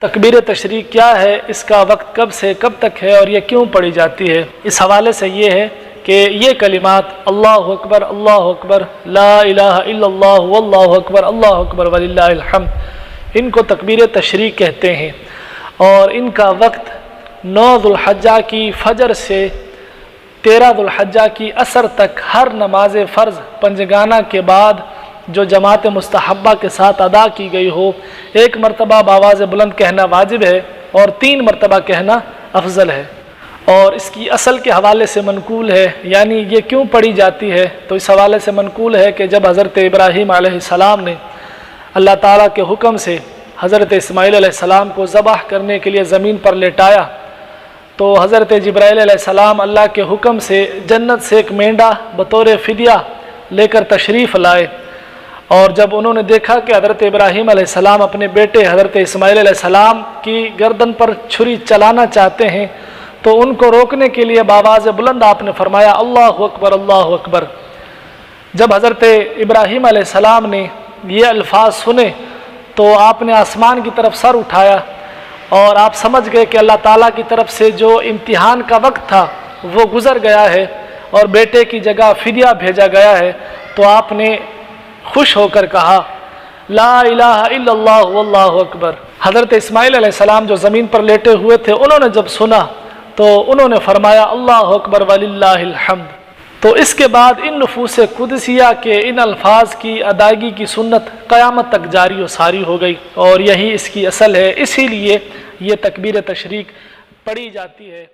تکبیر تشریق کیا ہے، اس کا وقت کب سے کب تک ہے اور یہ کیوں پڑھی جاتی ہے؟ اس حوالے سے یہ ہے کہ یہ کلمات اللہ اکبر لا الہ الا اللہ واللہ اکبر اللہ اکبر وللہ الحمد، ان کو تکبیر تشریق کہتے ہیں، اور ان کا وقت 9 ذوالحجہ کی فجر سے 13 ذوالحجہ کی عصر تک ہر نماز فرض پنجگانہ کے بعد جو جماعت مستحبہ کے ساتھ ادا کی گئی ہو، 1 مرتبہ بآواز بلند کہنا واجب ہے اور 3 مرتبہ کہنا افضل ہے۔ اور اس کی اصل کے حوالے سے منقول ہے، یعنی یہ کیوں پڑھی جاتی ہے، تو اس حوالے سے منقول ہے کہ جب حضرت ابراہیم علیہ السلام نے اللہ تعالیٰ کے حکم سے حضرت اسماعیل علیہ السلام کو ذبح کرنے کے لیے زمین پر لٹایا، تو حضرت جبرائیل علیہ السلام اللہ کے حکم سے جنت سے ایک مینڈا بطور فدیہ لے کر تشریف لائے، اور جب انہوں نے دیکھا کہ حضرت ابراہیم علیہ السلام اپنے بیٹے حضرت اسماعیل علیہ السلام کی گردن پر چھری چلانا چاہتے ہیں، تو ان کو روکنے کے لیے بآواز بلند آپ نے فرمایا اللہ اکبر اللہ اکبر۔ جب حضرت ابراہیم علیہ السلام نے یہ الفاظ سنے تو آپ نے آسمان کی طرف سر اٹھایا، اور آپ سمجھ گئے کہ اللہ تعالیٰ کی طرف سے جو امتحان کا وقت تھا وہ گزر گیا ہے اور بیٹے کی جگہ فدیہ بھیجا گیا ہے، تو آپ نے خوش ہو کر کہا لا الہ الا اللہ واللہ اکبر۔ حضرت اسماعیل علیہ السلام جو زمین پر لیٹے ہوئے تھے، انہوں نے جب سنا تو انہوں نے فرمایا اللہ اکبر وللہ الحمد۔ تو اس کے بعد ان نفوس قدسیہ کے ان الفاظ کی ادائیگی کی سنت قیامت تک جاری و ساری ہو گئی، اور یہی اس کی اصل ہے، اسی لیے یہ تکبیر تشریق پڑھی جاتی ہے۔